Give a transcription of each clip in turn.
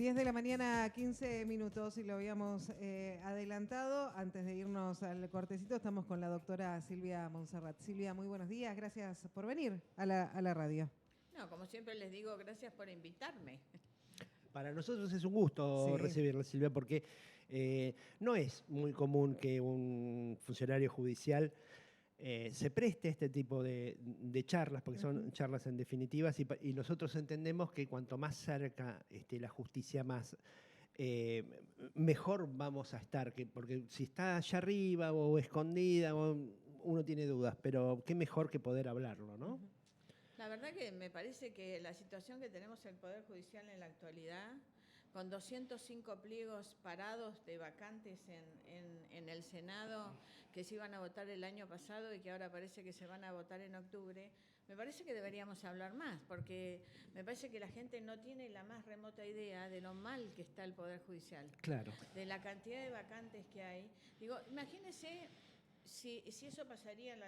10 de la mañana, 15 minutos, y lo habíamos adelantado. Antes de irnos al cortecito, estamos con la doctora Silvia Monserrat. Silvia, muy buenos días. Gracias por venir a la radio. No, como siempre les digo, gracias por invitarme. Para nosotros es un gusto recibirla, Silvia, porque no es muy común que un funcionario judicial se preste a este tipo de charlas, porque son charlas en definitivas, y nosotros entendemos que cuanto más cerca esté la justicia, más mejor vamos a estar, porque si está allá arriba o escondida, uno tiene dudas, pero qué mejor que poder hablarlo, ¿no? La verdad que me parece que la situación que tenemos en el Poder Judicial en la actualidad, con 205 pliegos parados de vacantes en el Senado que se iban a votar el año pasado y que ahora parece que se van a votar en octubre, me parece que deberíamos hablar más, porque me parece que la gente no tiene la más remota idea de lo mal que está el Poder Judicial. Claro. De la cantidad de vacantes que hay. Digo, imagínense si eso pasaría en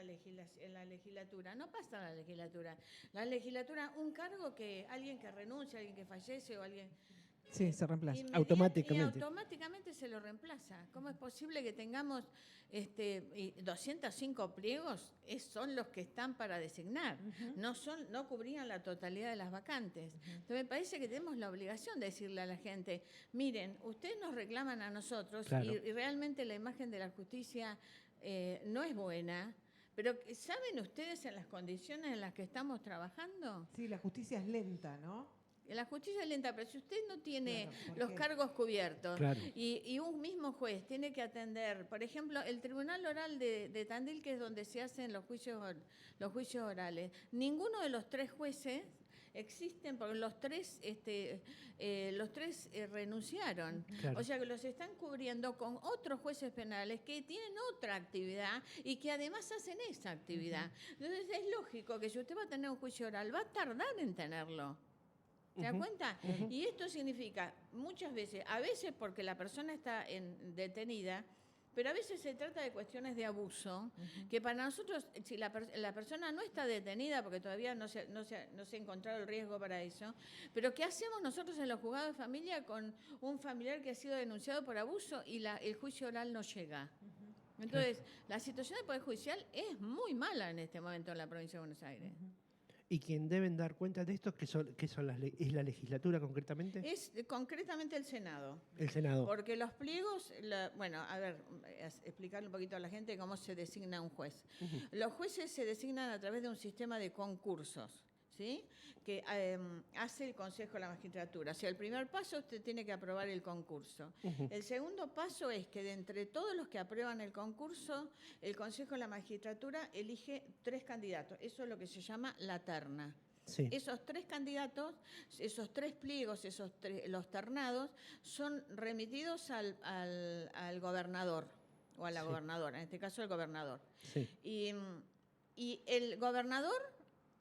la legislatura. No pasa en la legislatura. La legislatura, un cargo que alguien que renuncia, alguien que fallece o alguien... Sí, se reemplaza. Automáticamente. Y automáticamente se lo reemplaza. ¿Cómo es posible que tengamos 205 pliegos? Son los que están para designar. No cubrían la totalidad de las vacantes. Entonces me parece que tenemos la obligación de decirle a la gente, miren, ustedes nos reclaman a nosotros, claro, y realmente la imagen de la justicia no es buena. Pero ¿saben ustedes en las condiciones en las que estamos trabajando? Sí, la justicia es lenta, ¿no? La justicia es lenta, pero si usted no tiene Claro, los cargos cubiertos, claro, y un mismo juez tiene que atender, por ejemplo, el Tribunal Oral de Tandil, que es donde se hacen los juicios orales, ninguno de los tres jueces existen porque los tres renunciaron. claro. O sea que los están cubriendo con otros jueces penales que tienen otra actividad y que además hacen esa actividad. Entonces es lógico que si usted va a tener un juicio oral, va a tardar en tenerlo. ¿Se da cuenta? Y esto significa muchas veces, a veces porque la persona está detenida, pero a veces se trata de cuestiones de abuso, que para nosotros, si la persona no está detenida, porque todavía no se ha encontrado el riesgo para eso, pero ¿qué hacemos nosotros en los juzgados de familia con un familiar que ha sido denunciado por abuso y el juicio oral no llega? Entonces, la situación del Poder Judicial es muy mala en este momento en la provincia de Buenos Aires. ¿Y quien deben dar cuenta de esto es la legislatura concretamente? Es concretamente el Senado. El Senado. Porque los pliegos, bueno, a ver, explicarle un poquito a la gente cómo se designa un juez. Los jueces se designan a través de un sistema de concursos, ¿sí? Que hace el Consejo de la Magistratura. O sea, el primer paso usted tiene que aprobar el concurso. El segundo paso es que de entre todos los que aprueban el concurso, el Consejo de la Magistratura elige 3 candidatos. Eso es lo que se llama la terna. Sí. Esos 3 candidatos, esos 3 pliegos, los ternados, son remitidos al gobernador o a la gobernadora, en este caso el gobernador. Sí. Y el gobernador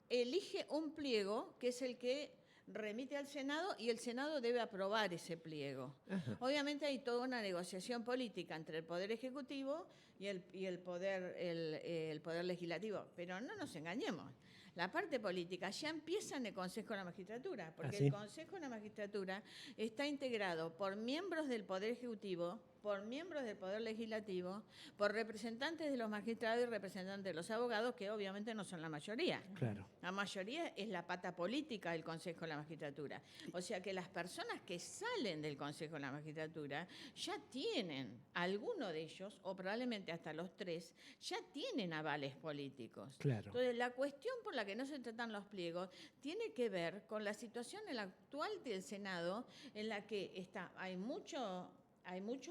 elige un pliego que es el que remite al Senado y el Senado debe aprobar ese pliego. Obviamente hay toda una negociación política entre el Poder Ejecutivo y el Poder Legislativo, pero no nos engañemos. La parte política ya empieza en el Consejo de la Magistratura, porque el Consejo de la Magistratura está integrado por miembros del Poder Ejecutivo, por miembros del Poder Legislativo, por representantes de los magistrados y representantes de los abogados, que obviamente no son la mayoría. Claro. La mayoría es la pata política del Consejo de la Magistratura. O sea que las personas que salen del Consejo de la Magistratura ya tienen, alguno de ellos, o probablemente hasta los 3, ya tienen avales políticos. Claro. Entonces, la cuestión por la que no se tratan los pliegos tiene que ver con la situación en la actual del Senado, en la que hay muchos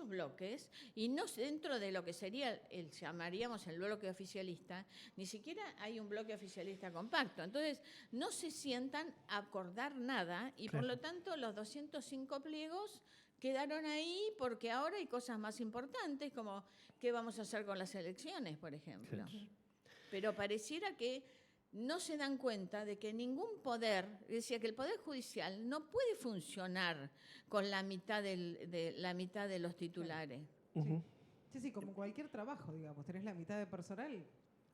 bloques y no dentro de lo que sería llamaríamos el bloque oficialista, ni siquiera hay un bloque oficialista compacto. Entonces, no se sientan a acordar nada y por lo tanto los 205 pliegos quedaron ahí porque ahora hay cosas más importantes como qué vamos a hacer con las elecciones, por ejemplo. Pero pareciera que no se dan cuenta de que ningún poder, decía que el Poder Judicial no puede funcionar con la mitad de los titulares. Sí, como cualquier trabajo, digamos, tenés la mitad de personal.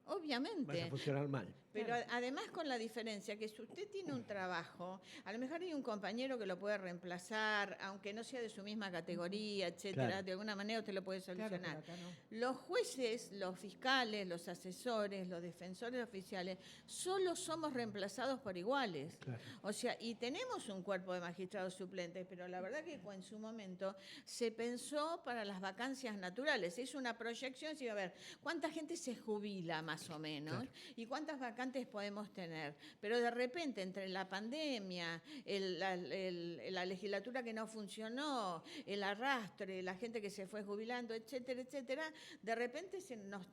obviamente. vaya a funcionar mal. Pero además con la diferencia que si usted tiene un trabajo, a lo mejor hay un compañero que lo puede reemplazar, aunque no sea de su misma categoría, etcétera, Claro. de alguna manera usted lo puede solucionar. Claro, pero acá no. Los jueces, los fiscales, los asesores, los defensores oficiales, solo somos reemplazados por iguales. Claro. O sea, y tenemos un cuerpo de magistrados suplentes, pero la verdad que en su momento se pensó para las vacancias naturales. Es una proyección, si a ver, ¿cuánta gente se jubila más o menos? Claro. ¿Y cuántas vacantes podemos tener? Pero de repente, entre la pandemia, la legislatura que no funcionó, el arrastre, la gente que se fue jubilando, etcétera, etcétera, de repente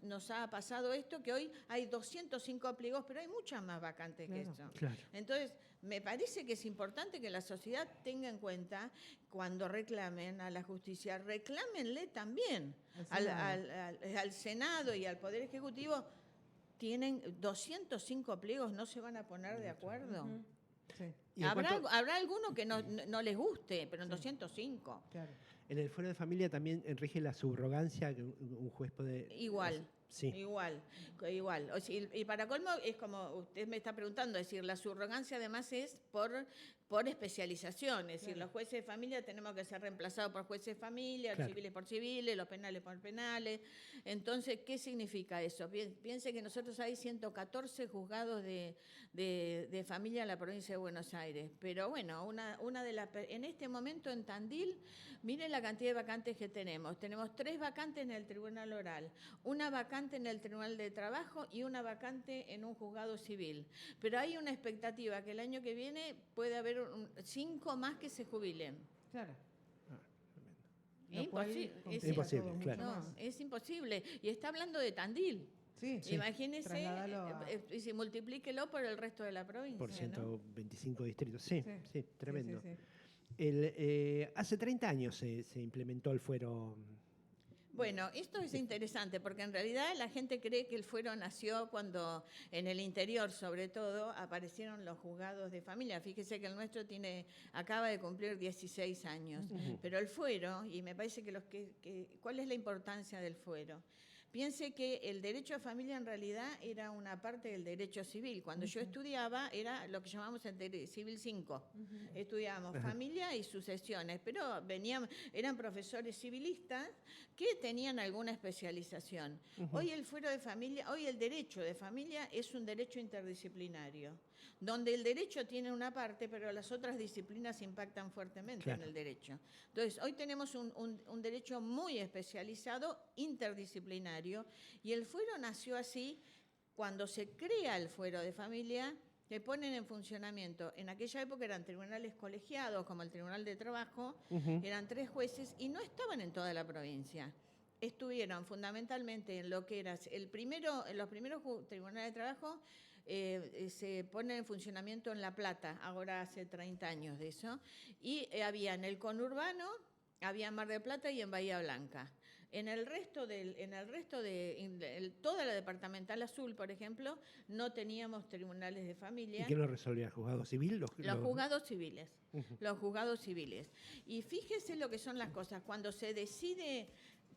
nos ha pasado esto, que hoy hay 205 pliegos, pero hay muchas más vacantes que eso. Claro. Entonces, me parece que es importante que la sociedad tenga en cuenta, cuando reclamen a la justicia, reclámenle también al Senado y al Poder Ejecutivo. Tienen 205 pliegos, ¿no se van a poner de acuerdo? Sí. Habrá alguno que no les guste, pero en 205. Claro. En el fuero de familia también rige la subrogancia, que un juez puede... Igual. Sí. Igual. O sea, y para colmo, es como usted me está preguntando, es decir, la subrogancia además es por especialización, es decir, los jueces de familia tenemos que ser reemplazados por jueces de familia, los civiles por civiles, los penales por penales. Entonces, ¿qué significa eso? Piense que nosotros hay 114 juzgados de familia en la provincia de Buenos Aires, pero bueno, en este momento en Tandil, miren la cantidad de vacantes que tenemos. Tenemos 3 vacantes en el Tribunal Oral, una vacante en el Tribunal de Trabajo y una vacante en un juzgado civil. Pero hay una expectativa que el año que viene puede haber 5 más que se jubilen. Claro. Es imposible, claro. No, es imposible. Y está hablando de Tandil. Sí. Imagínese, y multiplíquelo por el resto de la provincia. Por 125 distritos. Sí, tremendo. Sí, sí, sí. Hace 30 años se implementó el fuero. Bueno, esto es interesante porque en realidad la gente cree que el fuero nació cuando en el interior, sobre todo, aparecieron los juzgados de familia. Fíjese que el nuestro acaba de cumplir 16 años. Pero el fuero, y me parece que ¿cuál es la importancia del fuero? Piense que el derecho a familia en realidad era una parte del derecho civil. Cuando yo estudiaba era lo que llamamos el Civil 5. Estudiábamos familia y sucesiones, pero eran profesores civilistas que tenían alguna especialización. Hoy el derecho de familia es un derecho interdisciplinario, donde el derecho tiene una parte, pero las otras disciplinas impactan fuertemente en el derecho. Entonces, hoy tenemos un derecho muy especializado, interdisciplinario, y el fuero nació así. Cuando se crea el fuero de familia, que ponen en funcionamiento, en aquella época eran tribunales colegiados, como el Tribunal de Trabajo, eran 3 jueces y no estaban en toda la provincia. Estuvieron fundamentalmente en lo que era en los primeros tribunales de trabajo. Se pone en funcionamiento en La Plata, ahora hace 30 años de eso, y había en el conurbano, había en Mar del Plata y en Bahía Blanca. En el resto de toda la departamental azul, por ejemplo, no teníamos tribunales de familia. ¿Y quién lo resolvía? ¿El juzgado civil? Los juzgados civiles. Los juzgados civiles. Y fíjese lo que son las cosas. Cuando se decide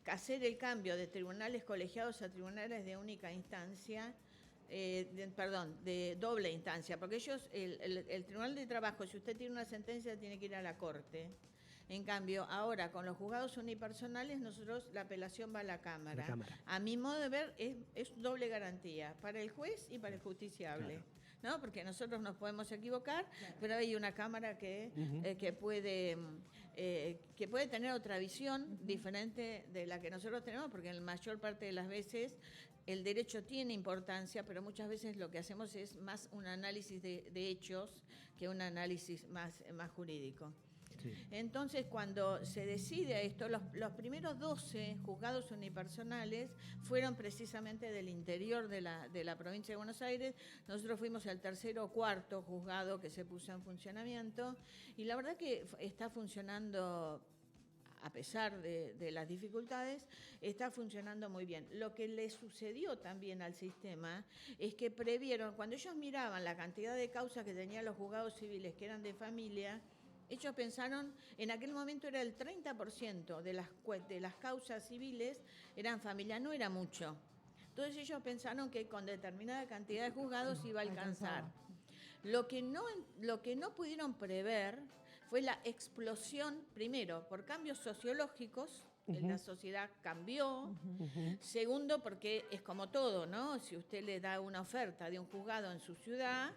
hacer el cambio de tribunales colegiados a tribunales de única instancia, de doble instancia, porque el Tribunal de Trabajo, si usted tiene una sentencia, tiene que ir a la Corte. En cambio, ahora con los juzgados unipersonales, la apelación va a la Cámara. A mi modo de ver, es doble garantía para el juez y para el justiciable. Claro. ¿No? Porque nosotros nos podemos equivocar, pero hay una Cámara que puede tener otra visión diferente de la que nosotros tenemos, porque en la mayor parte de las veces el derecho tiene importancia, pero muchas veces lo que hacemos es más un análisis de hechos que un análisis más jurídico. Sí. Entonces, cuando se decide esto, los primeros 12 juzgados unipersonales fueron precisamente del interior de la provincia de Buenos Aires. Nosotros fuimos el 3.º o 4.º juzgado que se puso en funcionamiento, y la verdad que está funcionando, a pesar de las dificultades, está funcionando muy bien. Lo que le sucedió también al sistema es que previeron, cuando ellos miraban la cantidad de causas que tenían los juzgados civiles que eran de familia, ellos pensaron, en aquel momento era el 30% de las causas civiles eran familia, no era mucho. Entonces ellos pensaron que con determinada cantidad de juzgados iba a alcanzar. Lo que no pudieron prever fue la explosión, primero, por cambios sociológicos. La sociedad cambió. Segundo, porque es como todo, ¿no? Si usted le da una oferta de un juzgado en su ciudad,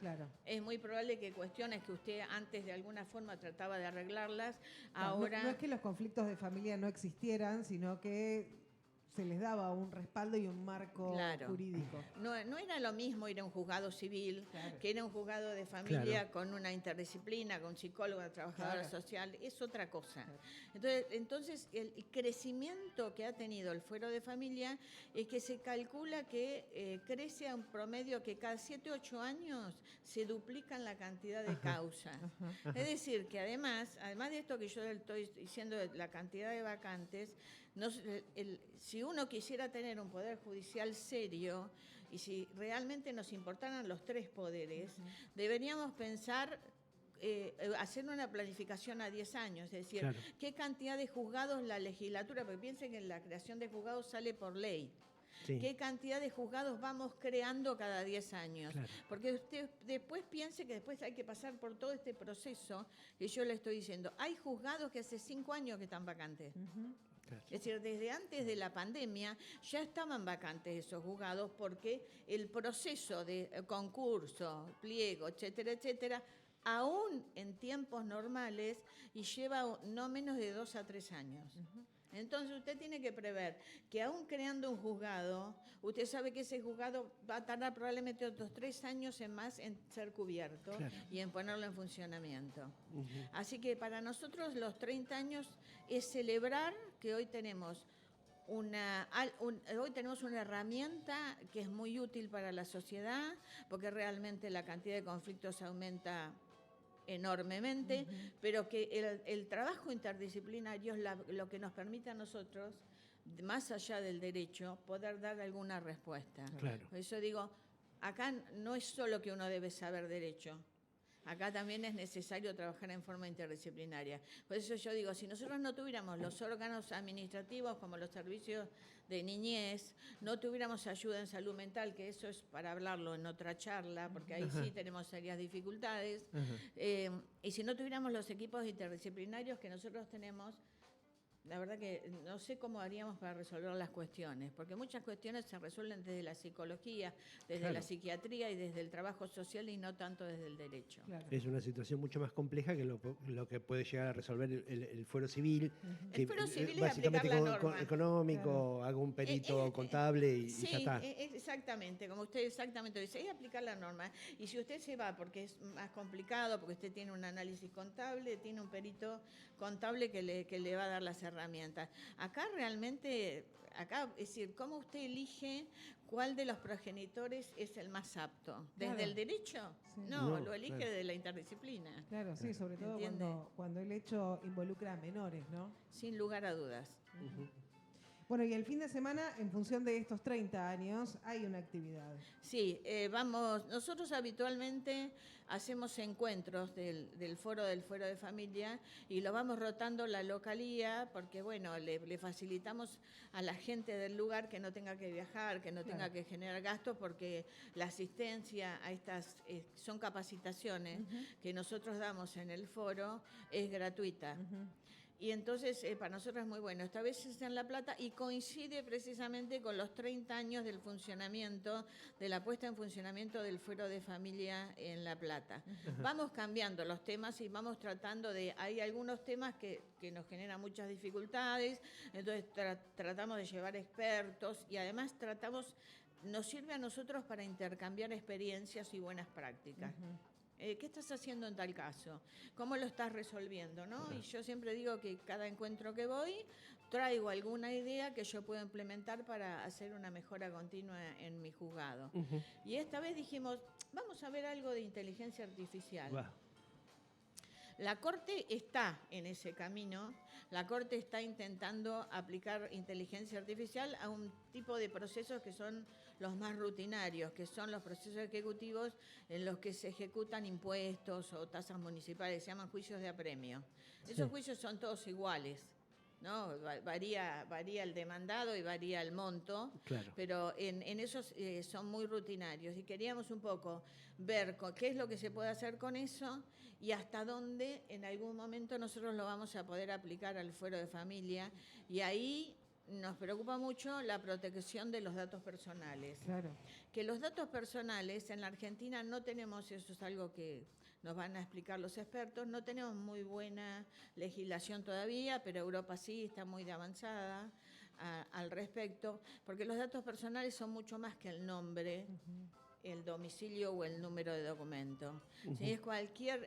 es muy probable que cuestiones que usted antes de alguna forma trataba de arreglarlas, ahora... No es que los conflictos de familia no existieran, sino que se les daba un respaldo y un marco jurídico. No era lo mismo ir a un juzgado civil que ir a un juzgado de familia con una interdisciplina, con psicólogo, una trabajadora social, es otra cosa. Entonces, el crecimiento que ha tenido el fuero de familia es que se calcula que crece a un promedio que cada 7 o 8 años se duplican la cantidad de causas. Es decir, que además de esto que yo estoy diciendo de la cantidad de vacantes, si uno quisiera tener un poder judicial serio y si realmente nos importaran los 3 poderes, deberíamos pensar hacer una planificación a 10 años, es decir, qué cantidad de juzgados la legislatura, porque piensen que la creación de juzgados sale por ley. ¿Qué cantidad de juzgados vamos creando cada 10 años? Porque usted después piense que después hay que pasar por todo este proceso que yo le estoy diciendo. Hay juzgados que hace 5 años que están vacantes. Es decir, desde antes de la pandemia ya estaban vacantes esos juzgados porque el proceso de concurso, pliego, etcétera, etcétera, aún en tiempos normales y lleva no menos de 2 a 3 años. Entonces usted tiene que prever que aún creando un juzgado, usted sabe que ese juzgado va a tardar probablemente otros 3 años en más en ser cubierto y en ponerlo en funcionamiento. Así que para nosotros los 30 años es celebrar que hoy tenemos una herramienta que es muy útil para la sociedad, porque realmente la cantidad de conflictos aumenta enormemente, pero que el trabajo interdisciplinario es lo que nos permite a nosotros, más allá del derecho, poder dar alguna respuesta. Por eso digo, acá no es solo que uno debe saber derecho, acá también es necesario trabajar en forma interdisciplinaria. Por eso yo digo, si nosotros no tuviéramos los órganos administrativos como los servicios de niñez, no tuviéramos ayuda en salud mental, que eso es para hablarlo en otra charla, porque ahí sí tenemos serias dificultades, y si no tuviéramos los equipos interdisciplinarios que nosotros tenemos, la verdad que no sé cómo haríamos para resolver las cuestiones, porque muchas cuestiones se resuelven desde la psicología, desde la psiquiatría y desde el trabajo social y no tanto desde el derecho. Es una situación mucho más compleja que lo que puede llegar a resolver el fuero civil. El fuero civil básicamente es aplicar la norma. Económico, hago un perito contable y ya está. Exactamente, como usted exactamente dice, es aplicar la norma. Y si usted se va porque es más complicado, porque usted tiene un análisis contable, tiene un perito contable que le va a dar las herramientas. Acá realmente, es decir, ¿cómo usted elige cuál de los progenitores es el más apto? ¿Desde el derecho? No, lo elige desde la interdisciplina. Claro, sí, sobre todo cuando el hecho involucra a menores, ¿no? Sin lugar a dudas. Bueno, y el fin de semana, en función de estos 30 años, hay una actividad. Sí, nosotros habitualmente hacemos encuentros del fuero de familia y lo vamos rotando la localía porque, bueno, le facilitamos a la gente del lugar que no tenga que viajar, que no tenga que generar gastos, porque la asistencia a estas son capacitaciones que nosotros damos en el foro, es gratuita. Y entonces para nosotros es muy bueno. Esta vez es en La Plata y coincide precisamente con los 30 años del funcionamiento, de la puesta en funcionamiento del fuero de familia en La Plata. Vamos cambiando los temas y vamos tratando hay algunos temas que nos generan muchas dificultades, entonces tratamos de llevar expertos y además nos sirve a nosotros para intercambiar experiencias y buenas prácticas. ¿Qué estás haciendo en tal caso? ¿Cómo lo estás resolviendo? ¿No? Y yo siempre digo que cada encuentro que voy traigo alguna idea que yo puedo implementar para hacer una mejora continua en mi juzgado. Y esta vez dijimos, vamos a ver algo de inteligencia artificial. La Corte está en ese camino. La Corte está intentando aplicar inteligencia artificial a un tipo de procesos que son los más rutinarios, que son los procesos ejecutivos en los que se ejecutan impuestos o tasas municipales, se llaman juicios de apremio. Esos juicios son todos iguales. ¿no? Varía el demandado y varía el monto, Claro. pero en esos son muy rutinarios. Y queríamos un poco ver qué es lo que se puede hacer con eso y hasta dónde en algún momento nosotros lo vamos a poder aplicar al fuero de familia. Y ahí nos preocupa mucho la protección de los datos personales. Claro. Que los datos personales en la Argentina no tenemos, eso es algo que nos van a explicar los expertos, no tenemos muy buena legislación todavía, pero Europa sí está muy avanzada al respecto, porque los datos personales son mucho más que el nombre, el domicilio o el número de documento. Si es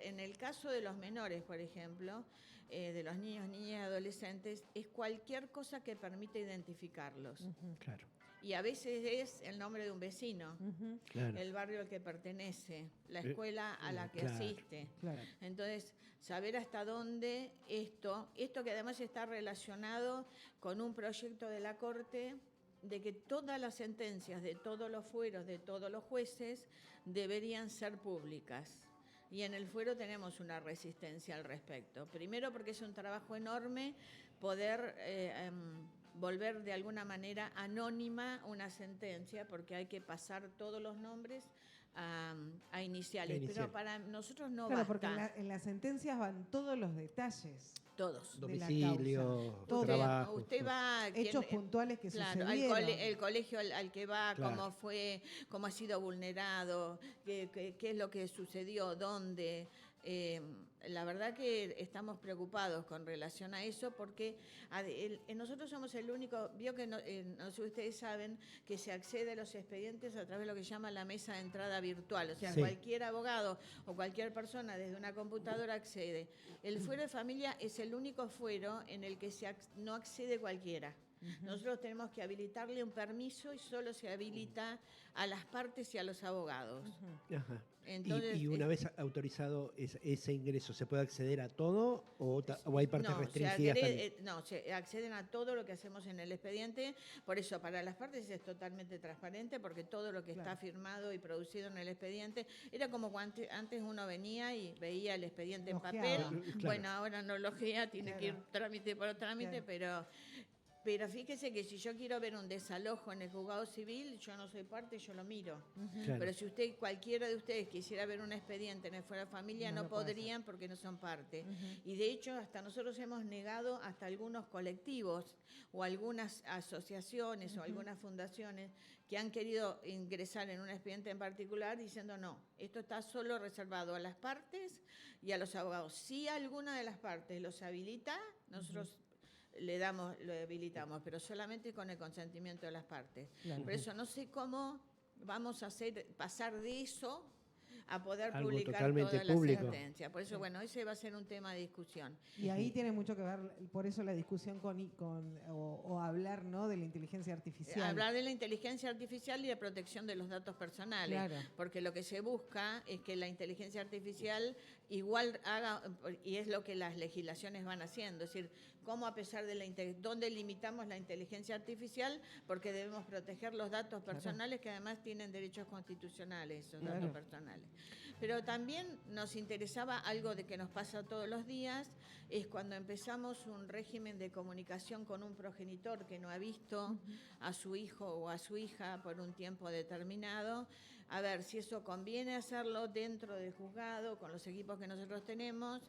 en el caso de los menores, por ejemplo, de los niños, niñas y adolescentes, es cualquier cosa que permita identificarlos. Claro. Y a veces es el nombre de un vecino, Claro. el barrio al que pertenece, la escuela a la que claro. asiste. Claro. Entonces, saber hasta dónde esto que además está relacionado con un proyecto de la Corte de que todas las sentencias de todos los fueros, de todos los jueces, deberían ser públicas. Y en el fuero tenemos una resistencia al respecto. Primero porque es un trabajo enorme poder volver de alguna manera anónima una sentencia, porque hay que pasar todos los nombres a iniciales. Pero para nosotros no claro, basta. porque en las sentencias van todos los detalles. Todos. Domicilio, Todo. trabajo. Usted va... Hechos puntuales que claro, sucedieron. el colegio al que va, Claro. cómo ha sido vulnerado, qué es lo que sucedió, dónde. La verdad que estamos preocupados con relación a eso porque nosotros somos el único, vio que no sé si ustedes saben que se accede a los expedientes a través de lo que se llama la mesa de entrada virtual, o sea, Sí. cualquier abogado o cualquier persona desde una computadora accede. El fuero de familia es el único fuero en el que no accede cualquiera. Nosotros tenemos que habilitarle un permiso y solo se habilita a las partes y a los abogados. Ajá. Entonces, y una vez autorizado ese ingreso, ¿se puede acceder a todo o hay partes restringidas? Se acceden a todo lo que hacemos en el expediente. Por eso, para las partes es totalmente transparente, porque todo lo que está firmado y producido en el expediente era como cuando antes uno venía y veía el expediente en papel. Claro. Bueno, ahora no logea, tiene que ir trámite por trámite, pero fíjese que si yo quiero ver un desalojo en el juzgado civil, yo no soy parte, yo lo miro. Claro. Pero si cualquiera de ustedes quisiera ver un expediente en el fuero de familia, no podrían porque no son parte. Y de hecho, hasta nosotros hemos negado hasta algunos colectivos o algunas asociaciones o algunas fundaciones que han querido ingresar en un expediente en particular diciendo no, esto está solo reservado a las partes y a los abogados. Si alguna de las partes los habilita, nosotros lo habilitamos, pero solamente con el consentimiento de las partes. Claro. Por eso no sé cómo vamos a pasar de eso a poder algo publicar totalmente toda público. la sentencia. Por eso, bueno, ese va a ser un tema de discusión. Y ahí tiene mucho que ver, por eso la discusión o hablar, ¿no?, de la inteligencia artificial. Hablar de la inteligencia artificial y de protección de los datos personales. Claro. Porque lo que se busca es que la inteligencia artificial igual haga, y es lo que las legislaciones van haciendo, es decir, cómo a pesar de dónde limitamos la inteligencia artificial, porque debemos proteger los datos personales, que además tienen derechos constitucionales, esos datos personales. Pero también nos interesaba algo de que nos pasa todos los días, es cuando empezamos un régimen de comunicación con un progenitor que no ha visto a su hijo o a su hija por un tiempo determinado, a ver si eso conviene hacerlo dentro del juzgado, con los equipos que nosotros tenemos,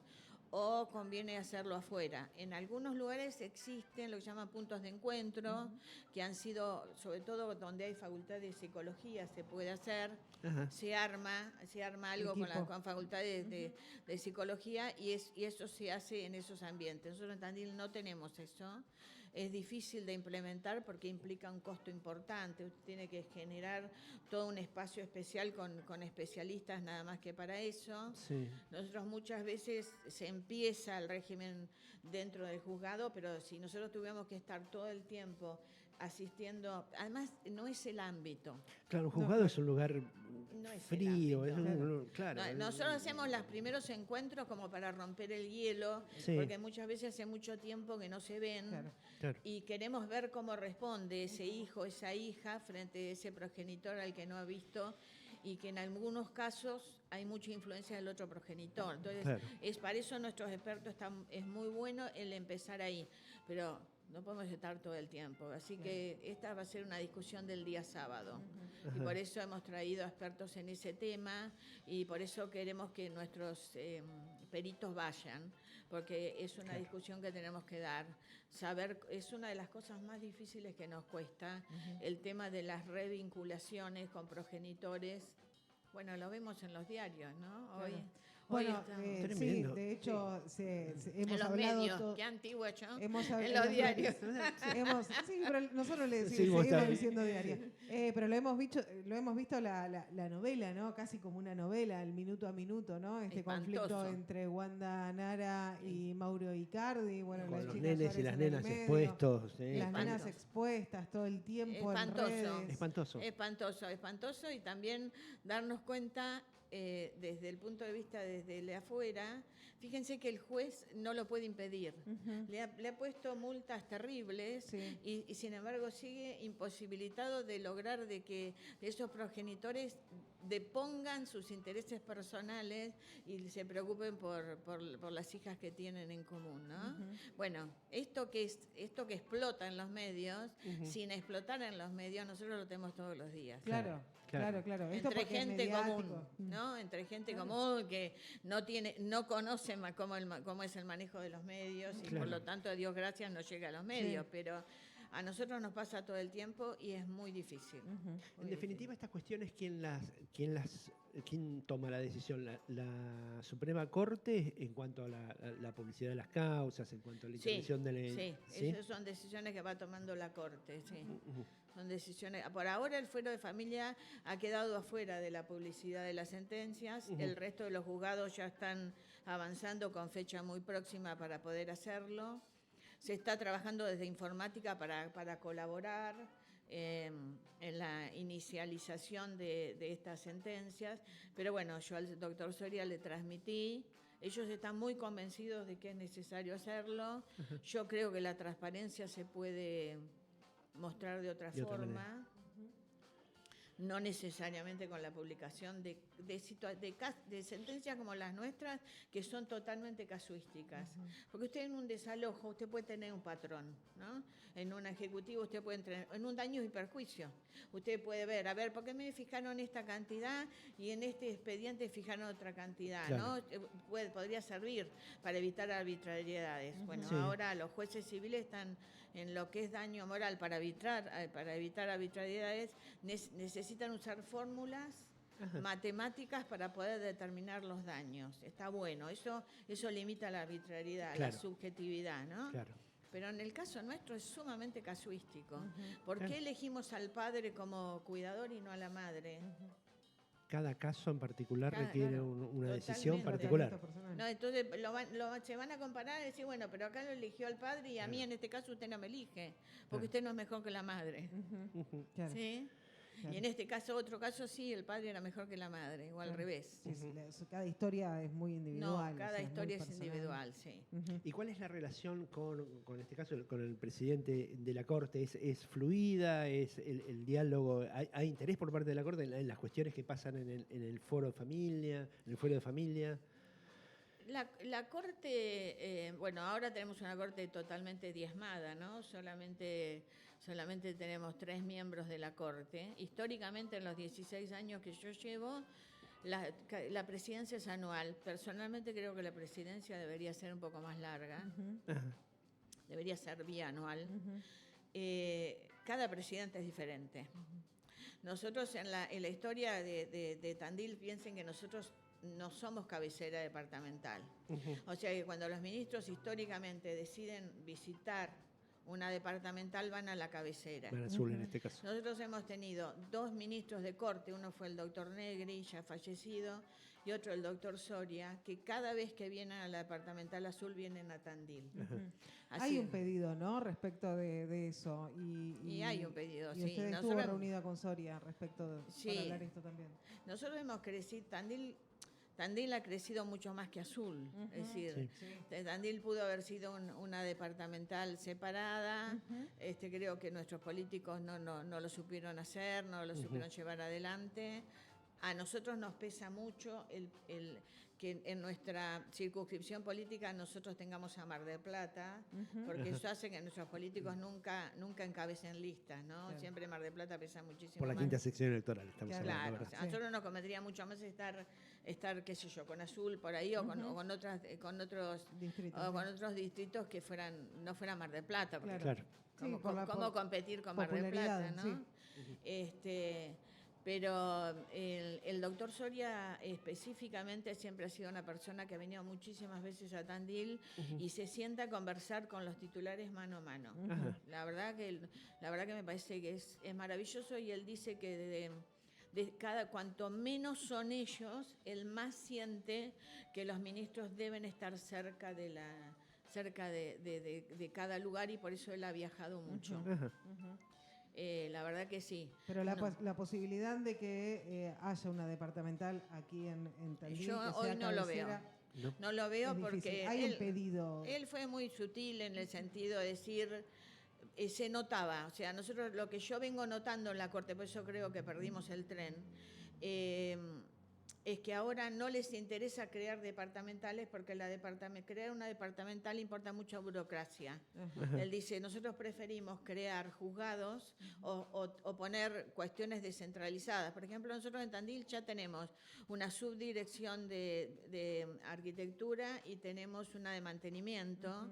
o conviene hacerlo afuera. En algunos lugares existen lo que llaman puntos de encuentro, que han sido, sobre todo donde hay facultad de psicología, se puede hacer, se arma algo con facultades de psicología y eso se hace en esos ambientes. Nosotros en Tandil no tenemos eso. Es difícil de implementar porque implica un costo importante. Usted tiene que generar todo un espacio especial con especialistas nada más que para eso. Sí. Nosotros muchas veces se empieza el régimen dentro del juzgado, pero si nosotros tuviéramos que estar todo el tiempo asistiendo, además no es el ámbito. Claro, un juzgado es un lugar frío. Nosotros hacemos los primeros encuentros como para romper el hielo, porque muchas veces hace mucho tiempo que no se ven y queremos ver cómo responde ese hijo, esa hija frente a ese progenitor al que no ha visto. y que en algunos casos hay mucha influencia del otro progenitor. Entonces, claro. para eso nuestros expertos es muy bueno el empezar ahí, pero no podemos estar todo el tiempo. Así que esta va a ser una discusión del día sábado. Y por eso hemos traído expertos en ese tema y por eso queremos que nuestros peritos vayan, porque es una discusión que tenemos que dar. Saber, es una de las cosas más difíciles que nos cuesta, el tema de las revinculaciones con progenitores. Bueno, lo vemos en los diarios, ¿no? Hoy Bueno, estamos... sí, de hecho, hemos en los hablado... medios, qué antiguo yo, hemos en los diarios. Sí, pero nosotros le Seguimos seguimos diciendo diario. Pero lo hemos visto la novela, ¿no? Casi como una novela, el minuto a minuto, ¿no? Este Espantoso. conflicto entre Wanda Nara y Mauro Icardi. Bueno, Con la los China nenes Suárez y las en el nenas medio, expuestos. Las nenas Espantoso. expuestas todo el tiempo Espantoso. en redes. Espantoso. Espantoso y también darnos cuenta desde el punto de vista desde el de afuera, fíjense que el juez no lo puede impedir. Le ha puesto multas terribles y sin embargo sigue imposibilitado de lograr de que esos progenitores depongan sus intereses personales y se preocupen por las hijas que tienen en común, ¿no? Bueno, esto que explota en los medios, sin explotar en los medios, nosotros lo tenemos todos los días. Claro. Esto Entre porque es gente común, mediático. ¿no? Entre gente común que no conoce cómo es el manejo de los medios y por lo tanto, a Dios gracias, no llega a los medios, pero a nosotros nos pasa todo el tiempo y es muy difícil. En definitiva, estas cuestiones, ¿quién toma la decisión? ¿La Suprema Corte en cuanto a la publicidad de las causas, en cuanto a la intervención de la... Sí, esas son decisiones que va tomando la Corte, sí. Son decisiones. Por ahora el fuero de familia ha quedado afuera de la publicidad de las sentencias. El resto de los juzgados ya están avanzando con fecha muy próxima para poder hacerlo. Se está trabajando desde informática para colaborar en la inicialización de estas sentencias. Pero bueno, yo al doctor Soria le transmití. Ellos están muy convencidos de que es necesario hacerlo. Yo creo que la transparencia se puede mostrar de otra forma, no necesariamente con la publicación de sentencias como las nuestras, que son totalmente casuísticas. Porque usted en un desalojo, usted puede tener un patrón, ¿no? En un ejecutivo usted puede tener, en un daño y perjuicio, usted puede ver, ¿por qué me fijaron esta cantidad y en este expediente fijaron otra cantidad? Claro. ¿No? Podría servir para evitar arbitrariedades. Bueno, ahora los jueces civiles están en lo que es daño moral para evitar arbitrariedades, necesitan usar fórmulas matemáticas para poder determinar los daños. Está bueno, eso limita la arbitrariedad, la subjetividad, ¿no? Claro. Pero en el caso nuestro es sumamente casuístico. ¿Por qué elegimos al padre como cuidador y no a la madre? Cada caso en particular requiere una decisión particular. No, entonces se van a comparar y decir, bueno, pero acá lo eligió el padre y a mí en este caso usted no me elige, porque usted no es mejor que la madre. ¿Sí? Claro. Y en este caso, otro caso, sí, el padre era mejor que la madre, o al revés. Cada historia es muy individual. No, cada historia es individual, sí. ¿Y cuál es la relación con este caso, con el presidente de la Corte? ¿Es fluida? ¿Es el diálogo? ¿Hay interés por parte de la Corte en las cuestiones que pasan en el foro de familia, en el fuero de familia? La Corte, bueno, ahora tenemos una Corte totalmente diezmada, ¿no? Solamente tenemos 3 miembros de la Corte. Históricamente, en los 16 años que yo llevo, la presidencia es anual. Personalmente creo que la presidencia debería ser un poco más larga. Debería ser bianual. Cada presidente es diferente. Nosotros en la historia de Tandil, piensen que nosotros no somos cabecera departamental. O sea que cuando los ministros históricamente deciden visitar una departamental, van a la cabecera. Van al sur en este caso. Nosotros hemos tenido 2 ministros de corte, uno fue el doctor Negri, ya fallecido, y otro el doctor Soria, que cada vez que vienen a la departamental azul vienen a Tandil. Hay un pedido, ¿no?, respecto de eso. Y hay un pedido, sí. Usted estuvo reunida con Soria respecto para hablar esto también. Nosotros hemos crecido, Tandil ha crecido mucho más que Azul, es decir, Tandil pudo haber sido una departamental separada, creo que nuestros políticos no lo supieron hacer, no lo supieron llevar adelante, A nosotros nos pesa mucho que en nuestra circunscripción política nosotros tengamos a Mar del Plata, porque eso hace que nuestros políticos nunca encabecen listas, ¿no? Claro. Siempre Mar del Plata pesa muchísimo Por la más. quinta sección electoral estamos hablando, Claro, ¿verdad? o sea, a nosotros nos convendría mucho más estar, qué sé yo, con Azul por ahí o con otros Distritos, o sí. con otros distritos que no fueran Mar del Plata, porque Claro. Claro. Sí, por la ¿cómo competir con Mar del Plata, popularidad, no? sí. Pero el doctor Soria específicamente siempre ha sido una persona que ha venido muchísimas veces a Tandil y se sienta a conversar con los titulares mano a mano. La verdad que me parece que es maravilloso, y él dice que cuanto menos son ellos, él más siente que los ministros deben estar cerca de cada lugar, y por eso él ha viajado mucho. Ajá. La verdad que sí. Pero la posibilidad de que haya una departamental aquí en Tandil, Yo que sea hoy no lo veo. cabecera, No lo veo es difícil. porque Hay un pedido. él fue muy sutil en el sentido de decir, se notaba, o sea, nosotros lo que yo vengo notando en la Corte, por eso creo que perdimos el tren, es que ahora no les interesa crear departamentales, porque crear una departamental importa mucha burocracia. Él dice, nosotros preferimos crear juzgados o poner cuestiones descentralizadas. Por ejemplo, nosotros en Tandil ya tenemos una subdirección de arquitectura y tenemos una de mantenimiento.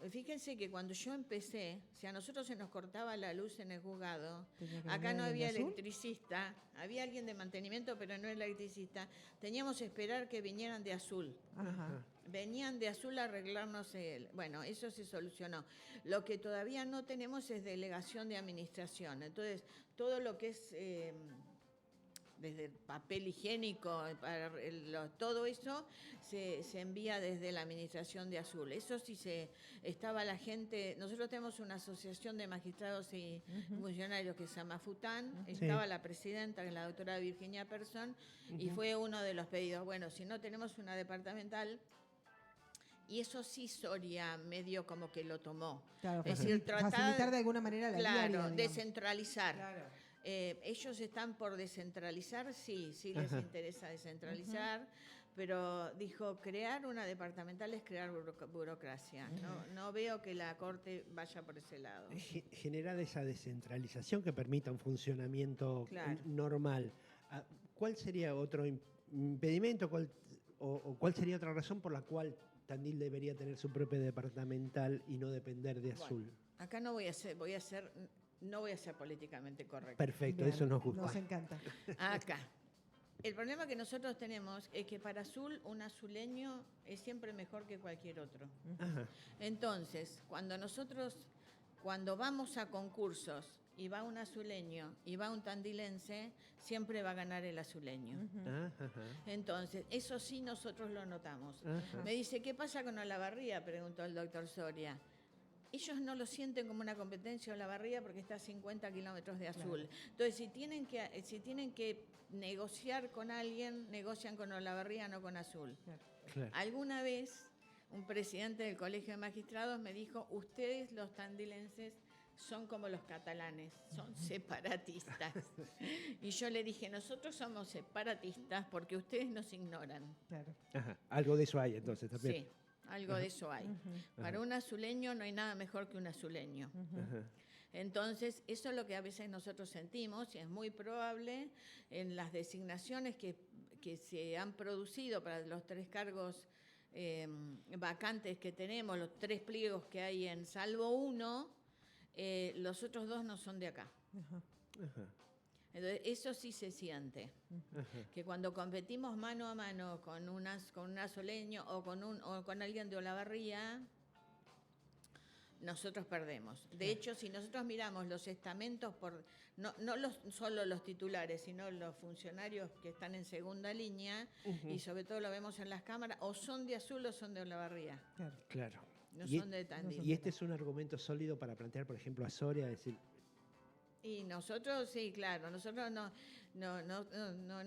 Fíjense que cuando yo empecé, si a nosotros se nos cortaba la luz en el juzgado, acá no había electricista, había alguien de mantenimiento, pero no electricista, teníamos que esperar que vinieran de Azul. Ajá. Venían de Azul a arreglarnos bueno, eso se solucionó. Lo que todavía no tenemos es delegación de administración. Entonces, todo lo que es desde el papel higiénico, todo eso se envía desde la administración de Azul. Eso sí estaba la gente. Nosotros tenemos una asociación de magistrados y funcionarios que se llama FUTAN. Estaba la presidenta, que es la doctora Virginia Persson, y fue uno de los pedidos. Bueno, si no tenemos una departamental. Y eso sí Soria medio como que lo tomó. Claro, es decir, facilitar de alguna manera la diaria, digamos. Descentralizar. Claro. Ellos están por descentralizar, sí les interesa descentralizar, pero dijo, crear una departamental es crear burocracia. No veo que la Corte vaya por ese lado. Generar esa descentralización que permita un funcionamiento normal. ¿Cuál sería otro impedimento o cuál sería otra razón por la cual Tandil debería tener su propia departamental y no depender de Azul? Bueno, acá no voy a ser políticamente correcta. Perfecto, Bien, eso nos gusta. Nos encanta. Acá. El problema que nosotros tenemos es que para Azul, un azuleño es siempre mejor que cualquier otro. Ajá. Entonces, cuando vamos a concursos y va un azuleño y va un tandilense, siempre va a ganar el azuleño. Ajá. Entonces, eso sí nosotros lo notamos. Ajá. Me dice, ¿qué pasa con Olavarría?, preguntó el doctor Soria. Ellos no lo sienten como una competencia Olavarría porque está a 50 kilómetros de Azul. Claro. Entonces, si tienen que negociar con alguien, negocian con Olavarría, no con Azul. Claro. Alguna vez, un presidente del Colegio de Magistrados me dijo, ustedes los tandilenses son como los catalanes, son separatistas. Y yo le dije, nosotros somos separatistas porque ustedes nos ignoran. Claro. Ajá. Algo de eso hay entonces también. Sí. Algo de eso hay. Para un azuleño no hay nada mejor que un azuleño. Entonces, eso es lo que a veces nosotros sentimos, y es muy probable en las designaciones que se han producido para los 3 cargos vacantes que tenemos, los 3 pliegos que hay salvo uno, los otros 2 no son de acá. Entonces, eso sí se siente, que cuando competimos mano a mano con un azuleño o con alguien de Olavarría, nosotros perdemos. De hecho, si nosotros miramos los estamentos, no solo los titulares, sino los funcionarios que están en segunda línea, y sobre todo lo vemos en las cámaras, o son de Azul o son de Olavarría. Claro. No son de Tandil. Y este es un argumento sólido para plantear, por ejemplo, a Soria, decir, Y nosotros, sí, claro, nosotros no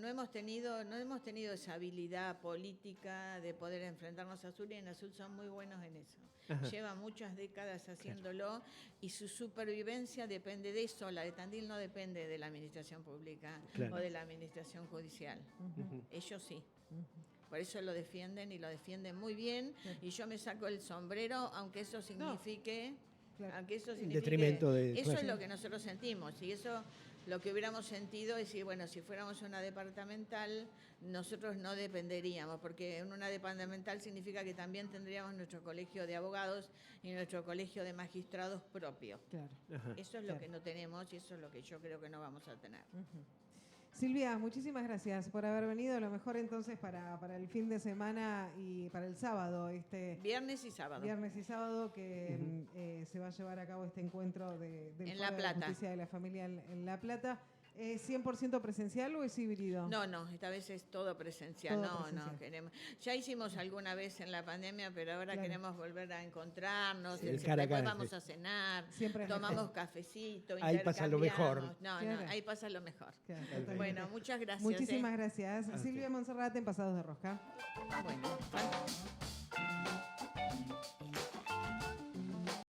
hemos tenido esa habilidad política de poder enfrentarnos a Azul, y en Azul son muy buenos en eso. Ajá. Llevan muchas décadas haciéndolo, y su supervivencia depende de eso. La de Tandil no depende de la administración pública Claro. o de la administración judicial. Ellos sí. Por eso lo defienden, y lo defienden muy bien. Y yo me saco el sombrero, aunque eso signifique... Claro. Aunque eso En signifique, detrimento de... eso claro. es lo que nosotros sentimos, y eso lo que hubiéramos sentido es decir, bueno, si fuéramos una departamental, nosotros no dependeríamos, porque en una departamental significa que también tendríamos nuestro colegio de abogados y nuestro colegio de magistrados propio. Claro. Ajá. Eso es lo que no tenemos, y eso es lo que yo creo que no vamos a tener. Silvia, muchísimas gracias por haber venido. Lo mejor entonces para el fin de semana y para el sábado. Viernes y sábado. Viernes y sábado que se va a llevar a cabo este encuentro del En Foro La de Plata. Justicia de la Familia en La Plata. ¿Es 100% presencial o es híbrido? No, esta vez es todo presencial. Todo presencial. No, queremos. Ya hicimos alguna vez en la pandemia, pero ahora queremos volver a encontrarnos. Sí, el cara a después cara, vamos sí. a cenar, Siempre es tomamos mejor. cafecito, Ahí pasa lo mejor. intercambiamos. No, Claro. ahí pasa lo mejor. Claro, Perfecto. totalmente. Bueno, muchas gracias. Muchísimas gracias. A Silvia usted. Monserrat en Pasados de Rosca. Bueno,